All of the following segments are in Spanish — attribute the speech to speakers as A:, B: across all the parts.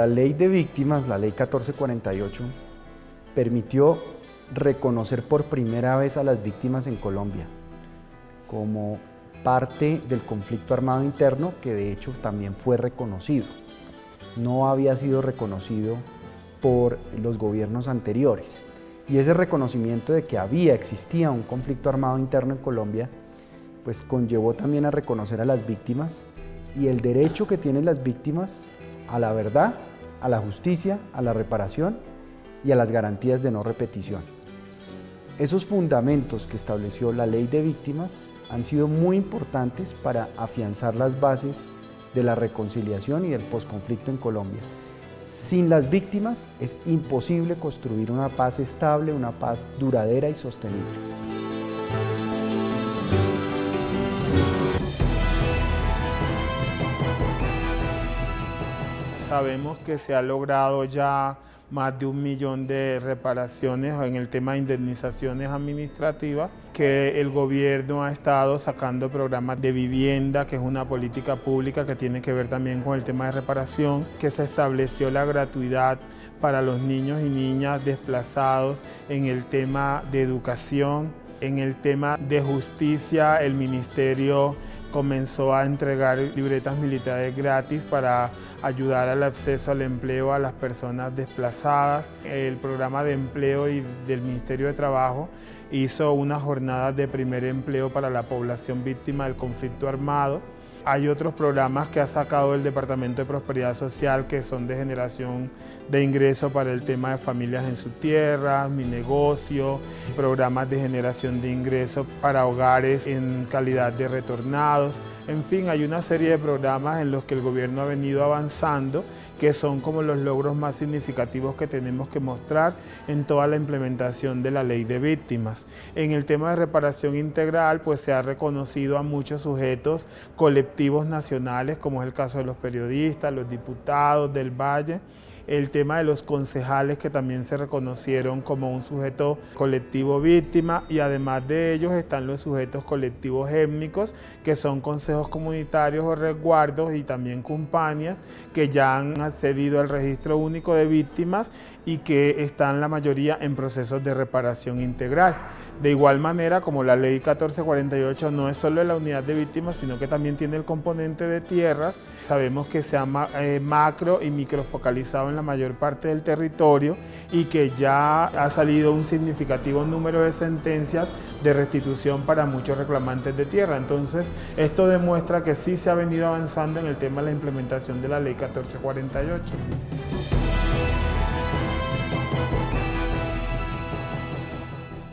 A: la ley de víctimas, la ley 1448, permitió reconocer por primera vez a las víctimas en Colombia como parte del conflicto armado interno, que de hecho también fue reconocido. No había sido reconocido por los gobiernos anteriores. Y ese reconocimiento de que existía un conflicto armado interno en Colombia, pues conllevó también a reconocer a las víctimas y el derecho que tienen las víctimas a la verdad, a la justicia, a la reparación y a las garantías de no repetición. Esos fundamentos que estableció la ley de víctimas han sido muy importantes para afianzar las bases de la reconciliación y del posconflicto en Colombia. Sin las víctimas es imposible construir una paz estable, una paz duradera y sostenible.
B: Sabemos que se ha logrado ya más de 1 millón de reparaciones en el tema de indemnizaciones administrativas, que el gobierno ha estado sacando programas de vivienda, que es una política pública que tiene que ver también con el tema de reparación, que se estableció la gratuidad para los niños y niñas desplazados en el tema de educación, en el tema de justicia. El ministerio comenzó a entregar libretas militares gratis para ayudar al acceso al empleo a las personas desplazadas. El programa de empleo del Ministerio de Trabajo hizo unas jornadas de primer empleo para la población víctima del conflicto armado. Hay otros programas que ha sacado el Departamento de Prosperidad Social que son de generación de ingreso para el tema de familias en su tierra, Mi Negocio, programas de generación de ingresos para hogares en calidad de retornados. En fin, hay una serie de programas en los que el gobierno ha venido avanzando, que son como los logros más significativos que tenemos que mostrar en toda la implementación de la ley de víctimas. En el tema de reparación integral, pues se ha reconocido a muchos sujetos colectivos nacionales, como es el caso de los periodistas, los diputados del Valle, el tema de los concejales, que también se reconocieron como un sujeto colectivo víctima, y además de ellos están los sujetos colectivos étnicos, que son consejos comunitarios o resguardos y también compañías que ya han accedido al registro único de víctimas y que están la mayoría en procesos de reparación integral. De igual manera, como la ley 1448 no es solo la unidad de víctimas, sino que también tiene el componente de tierras, sabemos que se ha macro y microfocalizado en la mayor parte del territorio y que ya ha salido un significativo número de sentencias de restitución para muchos reclamantes de tierra. Entonces, esto demuestra que sí se ha venido avanzando en el tema de la implementación de la ley 1448.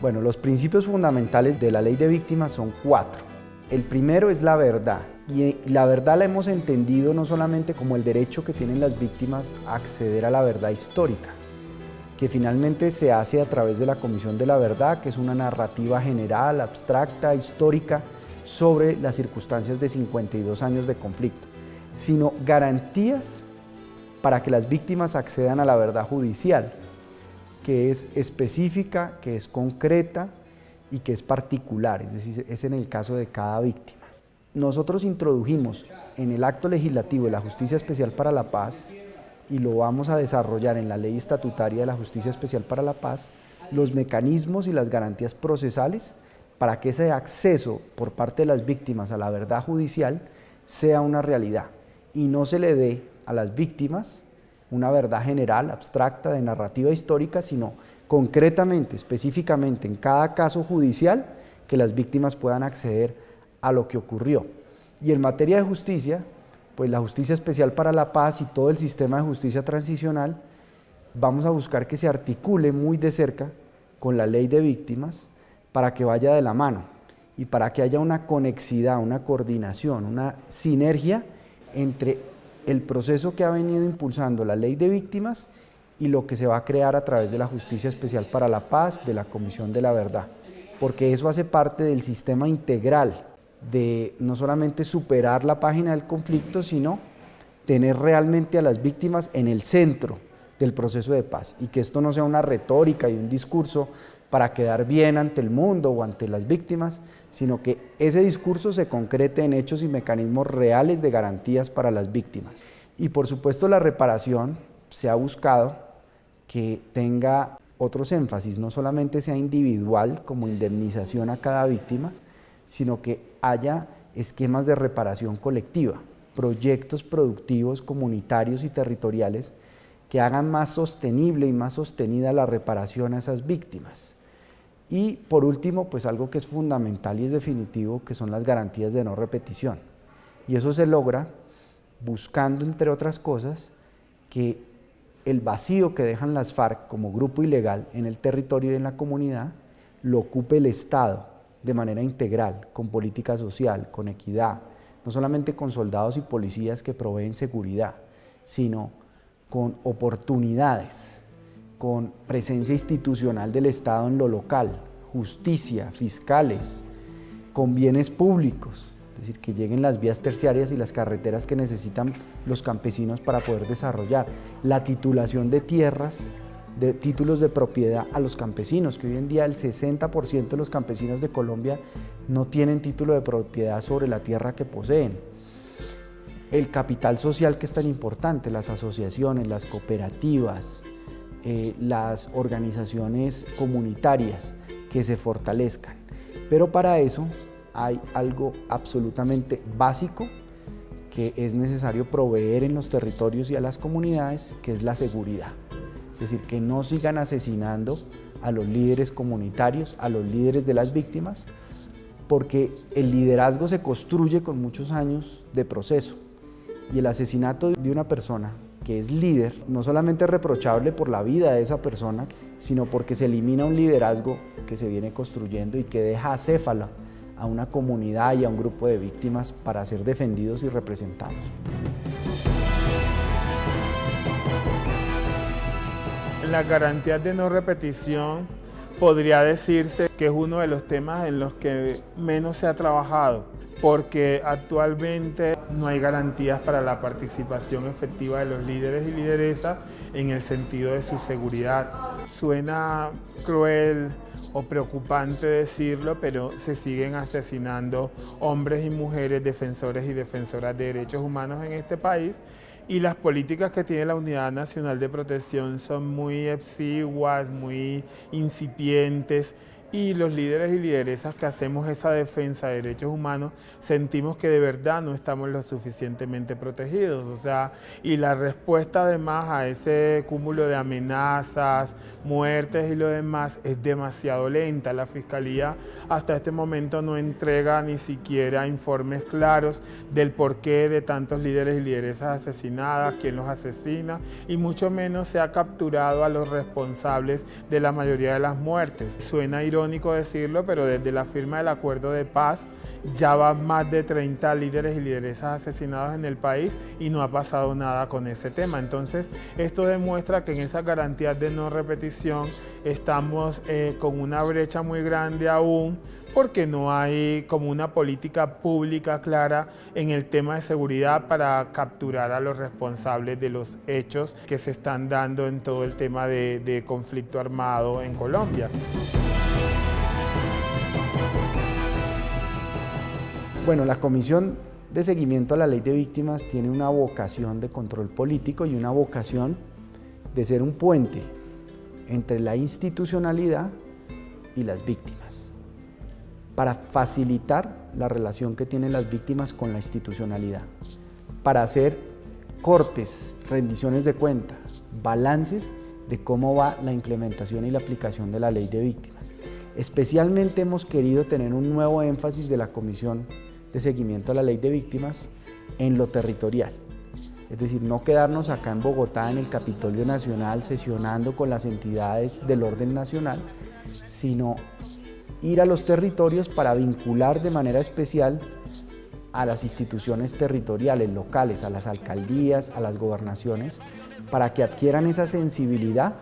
A: Bueno, los principios fundamentales de la ley de víctimas son 4. El primero es la verdad, y la verdad la hemos entendido no solamente como el derecho que tienen las víctimas a acceder a la verdad histórica, que finalmente se hace a través de la Comisión de la Verdad, que es una narrativa general, abstracta, histórica, sobre las circunstancias de 52 años de conflicto, sino garantías para que las víctimas accedan a la verdad judicial, que es específica, que es concreta y que es particular, es decir, es en el caso de cada víctima. Nosotros introdujimos en el acto legislativo de la Justicia Especial para la Paz, y lo vamos a desarrollar en la Ley Estatutaria de la Justicia Especial para la Paz, los mecanismos y las garantías procesales para que ese acceso por parte de las víctimas a la verdad judicial sea una realidad y no se le dé a las víctimas una verdad general, abstracta, de narrativa histórica, sino concretamente, específicamente, en cada caso judicial, que las víctimas puedan acceder a lo que ocurrió. Y en materia de justicia, pues la Justicia Especial para la Paz y todo el sistema de justicia transicional, vamos a buscar que se articule muy de cerca con la ley de víctimas para que vaya de la mano y para que haya una conexidad, una coordinación, una sinergia entre el proceso que ha venido impulsando la ley de víctimas y lo que se va a crear a través de la Justicia Especial para la Paz, de la Comisión de la Verdad, porque eso hace parte del sistema integral de no solamente superar la página del conflicto, sino tener realmente a las víctimas en el centro del proceso de paz, y que esto no sea una retórica y un discurso para quedar bien ante el mundo o ante las víctimas, sino que ese discurso se concrete en hechos y mecanismos reales de garantías para las víctimas. Y por supuesto la reparación se ha buscado que tenga otros énfasis, no solamente sea individual como indemnización a cada víctima, sino que haya esquemas de reparación colectiva, proyectos productivos, comunitarios y territoriales que hagan más sostenible y más sostenida la reparación a esas víctimas. Y por último, pues algo que es fundamental y es definitivo, que son las garantías de no repetición. Y eso se logra buscando, entre otras cosas, que el vacío que dejan las FARC como grupo ilegal en el territorio y en la comunidad lo ocupe el Estado de manera integral, con política social, con equidad, no solamente con soldados y policías que proveen seguridad, sino con oportunidades, con presencia institucional del Estado en lo local, justicia, fiscales, con bienes públicos, es decir, que lleguen las vías terciarias y las carreteras que necesitan los campesinos para poder desarrollar, la titulación de tierras, de títulos de propiedad a los campesinos, que hoy en día el 60% de los campesinos de Colombia no tienen título de propiedad sobre la tierra que poseen. El capital social que es tan importante, las asociaciones, las cooperativas, las organizaciones comunitarias que se fortalezcan. Pero para eso hay algo absolutamente básico que es necesario proveer en los territorios y a las comunidades, que es la seguridad. Es decir, que no sigan asesinando a los líderes comunitarios, a los líderes de las víctimas, porque el liderazgo se construye con muchos años de proceso. Y el asesinato de una persona que es líder no solamente es reprochable por la vida de esa persona, sino porque se elimina un liderazgo que se viene construyendo y que deja acéfala a una comunidad y a un grupo de víctimas para ser defendidos y representados.
B: La garantía de no repetición podría decirse que es uno de los temas en los que menos se ha trabajado, porque actualmente no hay garantías para la participación efectiva de los líderes y lideresas en el sentido de su seguridad. Suena cruel o preocupante decirlo, pero se siguen asesinando hombres y mujeres defensores y defensoras de derechos humanos en este país, y las políticas que tiene la Unidad Nacional de Protección son muy exiguas, muy incipientes, y los líderes y lideresas que hacemos esa defensa de derechos humanos sentimos que de verdad no estamos lo suficientemente protegidos. O sea, y la respuesta además a ese cúmulo de amenazas, muertes y lo demás es demasiado lenta. La Fiscalía hasta este momento no entrega ni siquiera informes claros del porqué de tantos líderes y lideresas asesinadas, quién los asesina, y mucho menos se ha capturado a los responsables de la mayoría de las muertes. Suena irónico decirlo, pero desde la firma del acuerdo de paz ya van más de 30 líderes y lideresas asesinados en el país y no ha pasado nada con ese tema. Entonces, esto demuestra que en esas garantías de no repetición estamos con una brecha muy grande aún, porque no hay como una política pública clara en el tema de seguridad para capturar a los responsables de los hechos que se están dando en todo el tema de conflicto armado en Colombia.
A: Bueno, la Comisión de Seguimiento a la Ley de Víctimas tiene una vocación de control político y una vocación de ser un puente entre la institucionalidad y las víctimas, para facilitar la relación que tienen las víctimas con la institucionalidad, para hacer cortes, rendiciones de cuentas, balances de cómo va la implementación y la aplicación de la Ley de Víctimas. Especialmente hemos querido tener un nuevo énfasis de la Comisión de Seguimiento a la Ley de Víctimas en lo territorial. Es decir, no quedarnos acá en Bogotá en el Capitolio Nacional sesionando con las entidades del orden nacional, sino ir a los territorios para vincular de manera especial a las instituciones territoriales, locales, a las alcaldías, a las gobernaciones, para que adquieran esa sensibilidad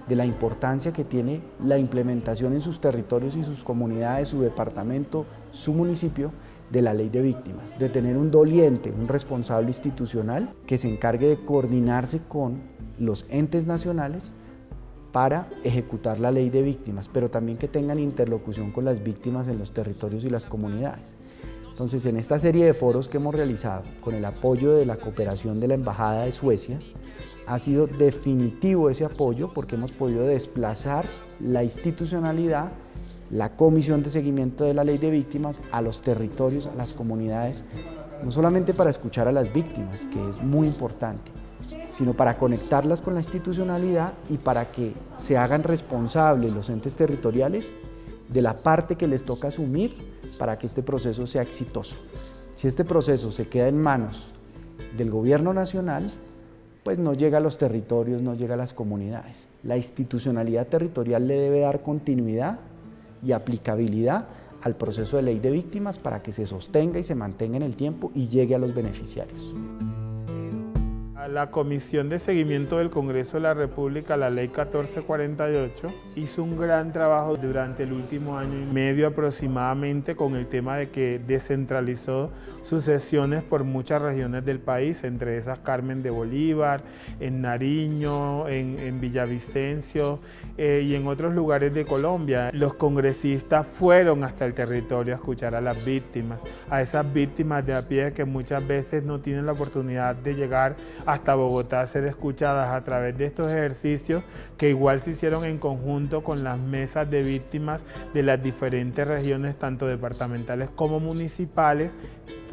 A: de la importancia que tiene la implementación en sus territorios y sus comunidades, su departamento, su municipio, de la Ley de Víctimas, de tener un doliente, un responsable institucional que se encargue de coordinarse con los entes nacionales para ejecutar la Ley de Víctimas, pero también que tengan interlocución con las víctimas en los territorios y las comunidades. Entonces, en esta serie de foros que hemos realizado, con el apoyo de la cooperación de la Embajada de Suecia, ha sido definitivo ese apoyo porque hemos podido desplazar la institucionalidad, la Comisión de Seguimiento de la Ley de Víctimas a los territorios, a las comunidades, no solamente para escuchar a las víctimas, que es muy importante, sino para conectarlas con la institucionalidad y para que se hagan responsables los entes territoriales de la parte que les toca asumir para que este proceso sea exitoso. Si este proceso se queda en manos del gobierno nacional, pues no llega a los territorios, no llega a las comunidades. La institucionalidad territorial le debe dar continuidad y aplicabilidad al proceso de ley de víctimas para que se sostenga y se mantenga en el tiempo y llegue a los beneficiarios.
B: La Comisión de Seguimiento del Congreso de la República, la Ley 1448, hizo un gran trabajo durante el último año y medio aproximadamente con el tema de que descentralizó sus sesiones por muchas regiones del país, entre esas Carmen de Bolívar, en Nariño, en Villavicencio y en otros lugares de Colombia. Los congresistas fueron hasta el territorio a escuchar a las víctimas, a esas víctimas de a pie que muchas veces no tienen la oportunidad de llegar hasta Bogotá a ser escuchadas a través de estos ejercicios que igual se hicieron en conjunto con las mesas de víctimas de las diferentes regiones, tanto departamentales como municipales.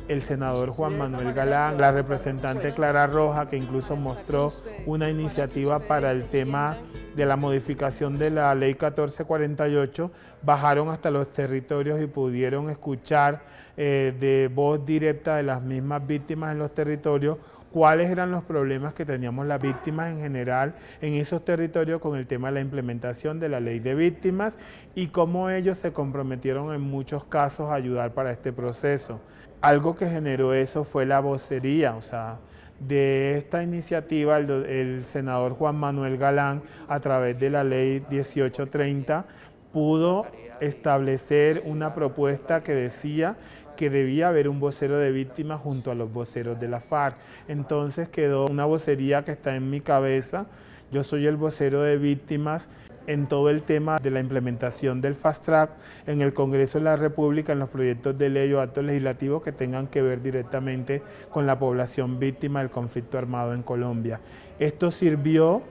B: El senador Juan Manuel Galán, la representante Clara Roja, que incluso mostró una iniciativa para el tema de la modificación de la Ley 1448, bajaron hasta los territorios y pudieron escuchar de voz directa de las mismas víctimas en los territorios cuáles eran los problemas que teníamos las víctimas en general en esos territorios con el tema de la implementación de la ley de víctimas y cómo ellos se comprometieron en muchos casos a ayudar para este proceso. Algo que generó eso fue la vocería, o sea, de esta iniciativa el senador Juan Manuel Galán, a través de la ley 1830, pudo establecer una propuesta que decía que debía haber un vocero de víctimas junto a los voceros de la FARC. Entonces quedó una vocería que está en mi cabeza. Yo soy el vocero de víctimas en todo el tema de la implementación del Fast Track en el Congreso de la República, en los proyectos de ley o actos legislativos que tengan que ver directamente con la población víctima del conflicto armado en Colombia. Esto sirvió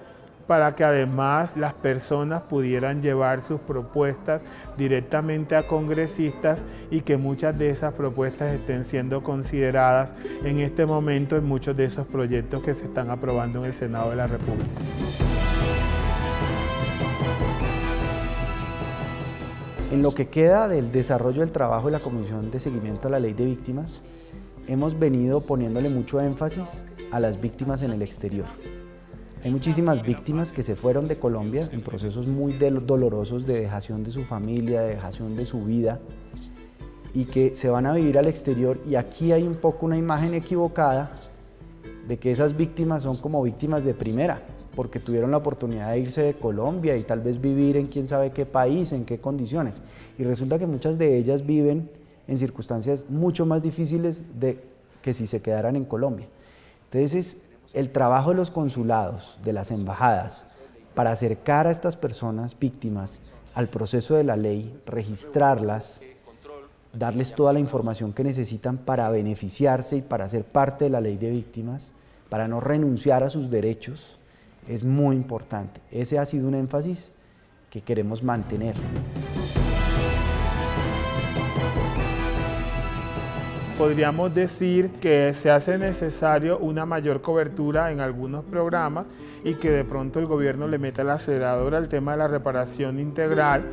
B: para que además las personas pudieran llevar sus propuestas directamente a congresistas y que muchas de esas propuestas estén siendo consideradas en este momento en muchos de esos proyectos que se están aprobando en el Senado de la República.
A: En lo que queda del desarrollo del trabajo de la Comisión de Seguimiento a la Ley de Víctimas, hemos venido poniéndole mucho énfasis a las víctimas en el exterior. Hay muchísimas víctimas que se fueron de Colombia en procesos muy dolorosos de dejación de su familia, de dejación de su vida y que se van a vivir al exterior, y aquí hay un poco una imagen equivocada de que esas víctimas son como víctimas de primera, porque tuvieron la oportunidad de irse de Colombia y tal vez vivir en quién sabe qué país, en qué condiciones, y resulta que muchas de ellas viven en circunstancias mucho más difíciles que si se quedaran en Colombia. Entonces, el trabajo de los consulados, de las embajadas, para acercar a estas personas víctimas al proceso de la ley, registrarlas, darles toda la información que necesitan para beneficiarse y para ser parte de la ley de víctimas, para no renunciar a sus derechos, es muy importante. Ese ha sido un énfasis que queremos mantener.
B: Podríamos decir que se hace necesario una mayor cobertura en algunos programas y que de pronto el gobierno le meta el acelerador al tema de la reparación integral,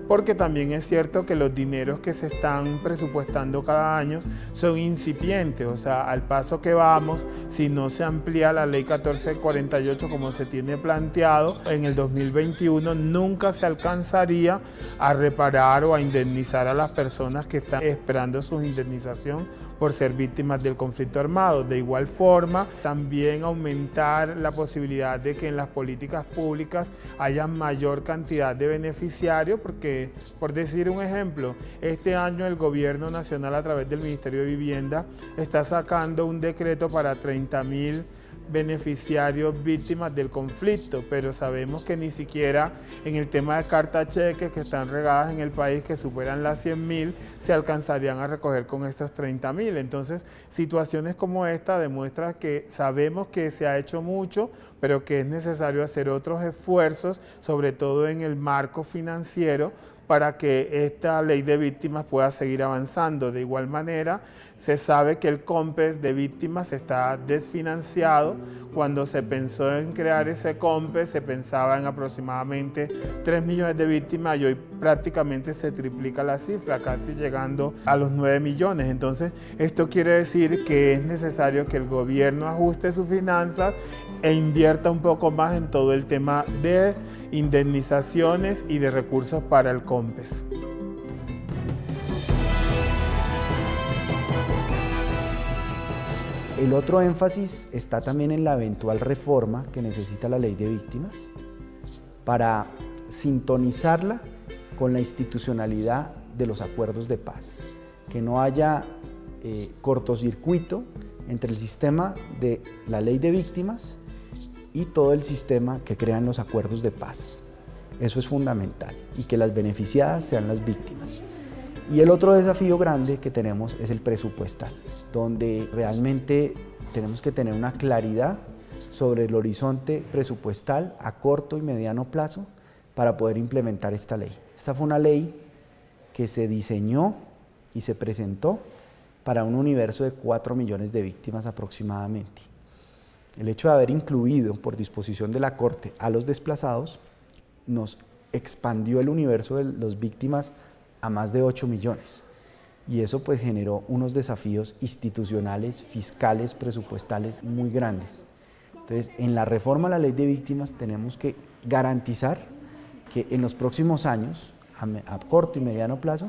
B: porque también es cierto que los dineros que se están presupuestando cada año son incipientes, o sea, al paso que vamos, si no se amplía la ley 1448 como se tiene planteado, en el 2021 nunca se alcanzaría a reparar o a indemnizar a las personas que están esperando su indemnización por ser víctimas del conflicto armado. De igual forma, también aumentar la posibilidad de que en las políticas públicas haya mayor cantidad de beneficiarios, porque, por decir un ejemplo, este año el Gobierno Nacional a través del Ministerio de Vivienda está sacando un decreto para 30.000 beneficiarios víctimas del conflicto, pero sabemos que ni siquiera en el tema de carta cheques que están regadas en el país, que superan las 100.000, se alcanzarían a recoger con estos 30.000. Entonces, situaciones como esta demuestran que sabemos que se ha hecho mucho, pero que es necesario hacer otros esfuerzos, sobre todo en el marco financiero, para que esta ley de víctimas pueda seguir avanzando. De igual manera, se sabe que el COMPES de víctimas está desfinanciado. Cuando se pensó en crear ese COMPES, se pensaba en aproximadamente 3 millones de víctimas y hoy prácticamente se triplica la cifra, casi llegando a los 9 millones. Entonces, esto quiere decir que es necesario que el gobierno ajuste sus finanzas e invierta un poco más en todo el tema de indemnizaciones y de recursos para el COMPES.
A: El otro énfasis está también en la eventual reforma que necesita la ley de víctimas para sintonizarla con la institucionalidad de los acuerdos de paz, que no haya cortocircuito entre el sistema de la ley de víctimas y todo el sistema que crean los acuerdos de paz. Eso es fundamental, y que las beneficiadas sean las víctimas. Y el otro desafío grande que tenemos es el presupuestal, donde realmente tenemos que tener una claridad sobre el horizonte presupuestal a corto y mediano plazo para poder implementar esta ley. Esta fue una ley que se diseñó y se presentó para un universo de 4 millones de víctimas aproximadamente. El hecho de haber incluido por disposición de la Corte a los desplazados nos expandió el universo de las víctimas a más de 8 millones. Y eso pues generó unos desafíos institucionales, fiscales, presupuestales muy grandes. Entonces, en la reforma a la ley de víctimas tenemos que garantizar que en los próximos años, a corto y mediano plazo,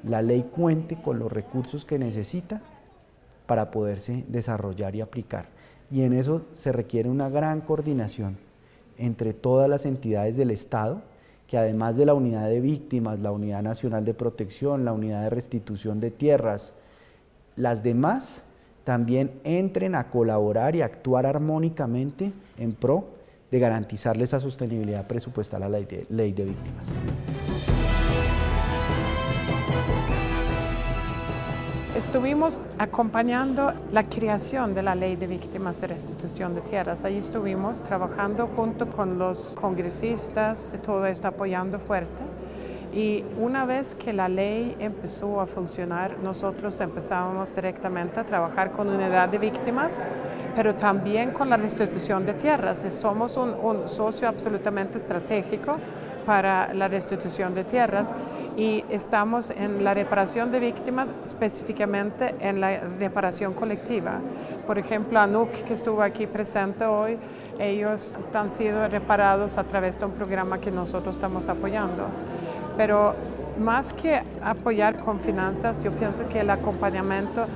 A: la ley cuente con los recursos que necesita para poderse desarrollar y aplicar. Y en eso se requiere una gran coordinación entre todas las entidades del Estado, que además de la unidad de víctimas, la unidad nacional de protección, la unidad de restitución de tierras, las demás también entren a colaborar y actuar armónicamente en pro de garantizarle esa sostenibilidad presupuestal a la ley de víctimas.
C: Estuvimos acompañando la creación de la Ley de Víctimas de Restitución de Tierras. Allí estuvimos trabajando junto con los congresistas, todo esto apoyando fuerte. Y una vez que la ley empezó a funcionar, nosotros empezábamos directamente a trabajar con unidad de víctimas, pero también con la restitución de tierras. Somos un socio absolutamente estratégico para la restitución de tierras y estamos en la reparación de víctimas, específicamente en la reparación colectiva. Por ejemplo, ANUC, que estuvo aquí presente hoy, ellos están siendo reparados a través de un programa que nosotros estamos apoyando. Pero más que apoyar con finanzas, yo pienso que el acompañamiento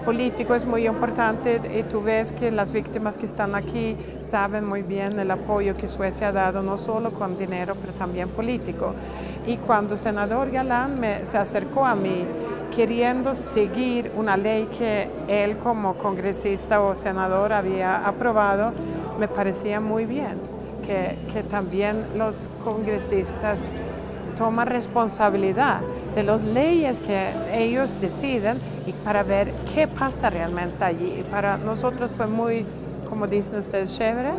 C: político es muy importante y tú ves que las víctimas que están aquí saben muy bien el apoyo que Suecia ha dado, no solo con dinero, pero también político. Y cuando el senador Galán se acercó a mí queriendo seguir una ley que él como congresista o senador había aprobado, me parecía muy bien que también los congresistas toman responsabilidad de las leyes que ellos deciden y para ver qué pasa realmente allí. Y para nosotros fue muy, como dicen ustedes, chévere,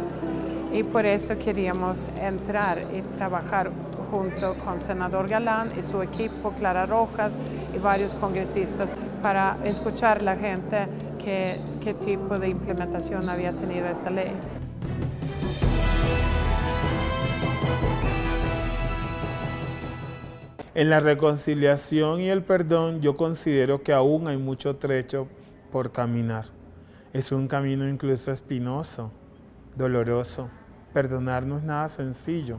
C: y por eso queríamos entrar y trabajar junto con el senador Galán y su equipo, Clara Rojas y varios congresistas, para escuchar a la gente qué tipo de implementación había tenido esta ley.
B: En la reconciliación y el perdón, yo considero que aún hay mucho trecho por caminar. Es un camino incluso espinoso, doloroso. Perdonar no es nada sencillo.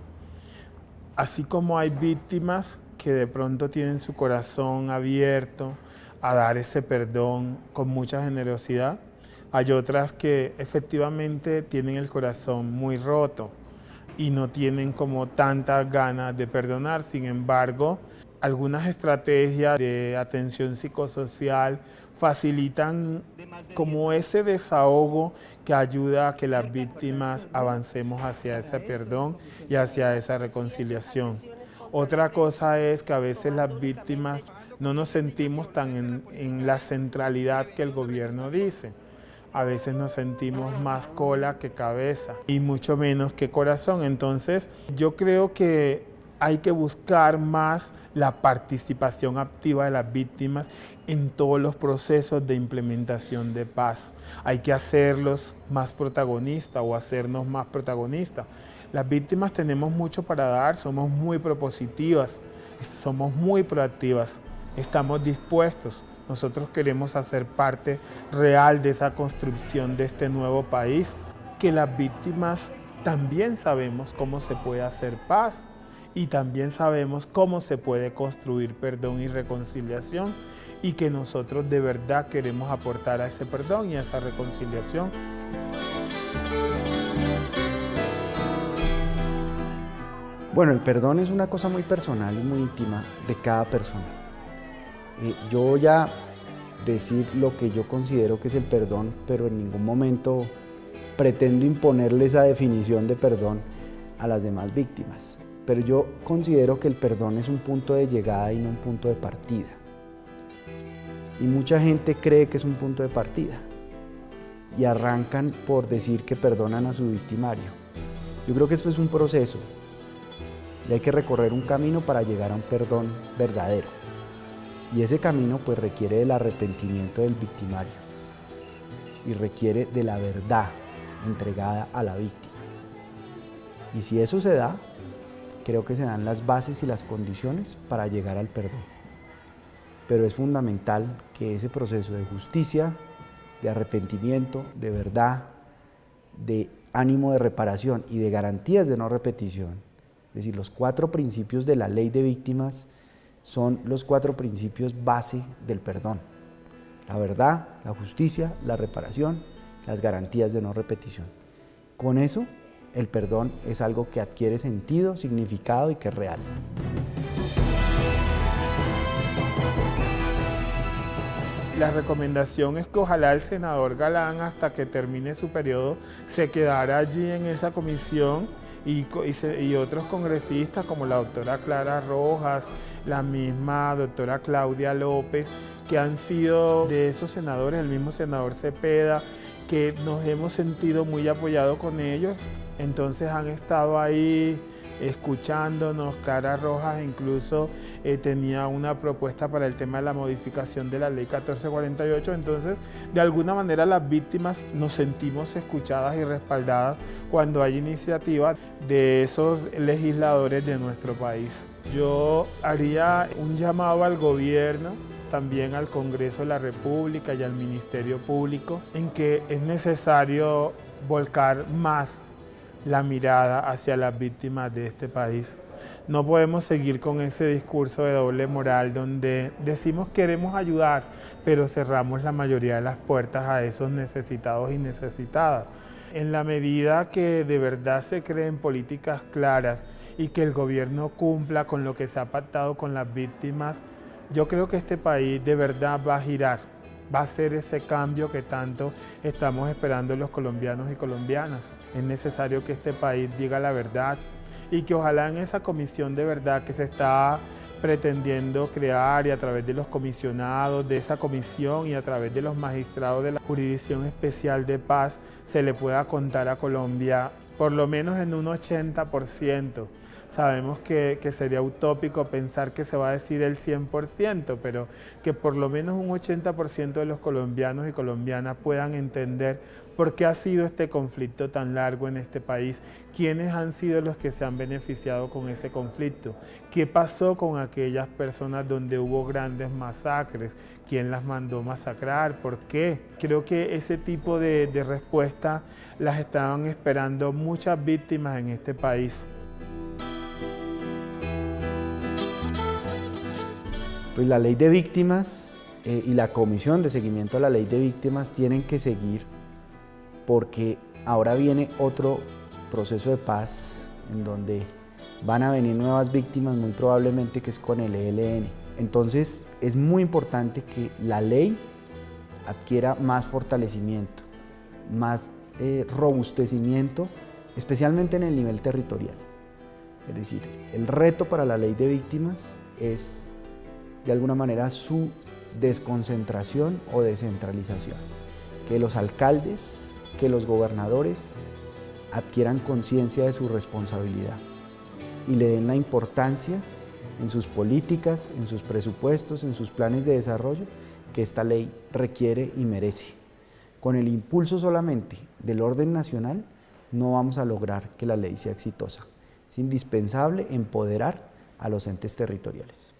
B: Así como hay víctimas que de pronto tienen su corazón abierto a dar ese perdón con mucha generosidad, hay otras que efectivamente tienen el corazón muy roto y no tienen como tantas ganas de perdonar. Sin embargo, algunas estrategias de atención psicosocial facilitan como ese desahogo que ayuda a que las víctimas avancemos hacia ese perdón y hacia esa reconciliación. Otra cosa es que a veces las víctimas no nos sentimos tan en la centralidad que el gobierno dice. A veces nos sentimos más cola que cabeza y mucho menos que corazón. Entonces, yo creo que hay que buscar más la participación activa de las víctimas en todos los procesos de implementación de paz. Hay que hacerlos más protagonistas o hacernos más protagonistas. Las víctimas tenemos mucho para dar, somos muy propositivas, somos muy proactivas, estamos dispuestos. Nosotros queremos hacer parte real de esa construcción de este nuevo país, que las víctimas también sabemos cómo se puede hacer paz y también sabemos cómo se puede construir perdón y reconciliación, y que nosotros de verdad queremos aportar a ese perdón y a esa reconciliación.
A: Bueno, el perdón es una cosa muy personal y muy íntima de cada persona. Yo voy a decir lo que yo considero que es el perdón, pero en ningún momento pretendo imponerle esa definición de perdón a las demás víctimas. Pero yo considero que el perdón es un punto de llegada y no un punto de partida. Y mucha gente cree que es un punto de partida y arrancan por decir que perdonan a su victimario. Yo creo que esto es un proceso y hay que recorrer un camino para llegar a un perdón verdadero. Y ese camino pues requiere del arrepentimiento del victimario y requiere de la verdad entregada a la víctima. Y si eso se da, creo que se dan las bases y las condiciones para llegar al perdón. Pero es fundamental que ese proceso de justicia, de arrepentimiento, de verdad, de ánimo de reparación y de garantías de no repetición, es decir, los 4 principios de la ley de víctimas son los 4 principios base del perdón: la verdad, la justicia, la reparación, las garantías de no repetición. Con eso, el perdón es algo que adquiere sentido, significado y que es real.
B: La recomendación es que ojalá el senador Galán, hasta que termine su periodo, se quedara allí en esa comisión y otros congresistas como la doctora Clara Rojas, la misma doctora Claudia López, que han sido de esos senadores, el mismo senador Cepeda, que nos hemos sentido muy apoyados con ellos. Entonces han estado ahí escuchándonos. Clara Rojas incluso tenía una propuesta para el tema de la modificación de la ley 1448, entonces de alguna manera las víctimas nos sentimos escuchadas y respaldadas cuando hay iniciativas de esos legisladores de nuestro país. Yo haría un llamado al gobierno, también al Congreso de la República y al Ministerio Público, en que es necesario volcar más la mirada hacia las víctimas de este país. No podemos seguir con ese discurso de doble moral donde decimos queremos ayudar, pero cerramos la mayoría de las puertas a esos necesitados y necesitadas. En la medida que de verdad se creen políticas claras y que el gobierno cumpla con lo que se ha pactado con las víctimas, yo creo que este país de verdad va a girar, va a ser ese cambio que tanto estamos esperando los colombianos y colombianas. Es necesario que este país diga la verdad y que ojalá en esa comisión de verdad que se está pretendiendo crear y a través de los comisionados de esa comisión y a través de los magistrados de la Jurisdicción Especial de Paz se le pueda contar a Colombia por lo menos en un 80%. Sabemos que sería utópico pensar que se va a decir el 100%, pero que por lo menos un 80% de los colombianos y colombianas puedan entender por qué ha sido este conflicto tan largo en este país, quiénes han sido los que se han beneficiado con ese conflicto, qué pasó con aquellas personas donde hubo grandes masacres, quién las mandó masacrar, por qué. Creo que ese tipo de respuestas las estaban esperando muchas víctimas en este país.
A: Pues la ley de víctimas y la comisión de seguimiento a la ley de víctimas tienen que seguir porque ahora viene otro proceso de paz en donde van a venir nuevas víctimas, muy probablemente que es con el ELN. Entonces es muy importante que la ley adquiera más fortalecimiento, más robustecimiento, especialmente en el nivel territorial. Es decir, el reto para la ley de víctimas es, de alguna manera, su desconcentración o descentralización. Que los alcaldes, que los gobernadores adquieran conciencia de su responsabilidad y le den la importancia en sus políticas, en sus presupuestos, en sus planes de desarrollo que esta ley requiere y merece. Con el impulso solamente del orden nacional no vamos a lograr que la ley sea exitosa. Es indispensable empoderar a los entes territoriales.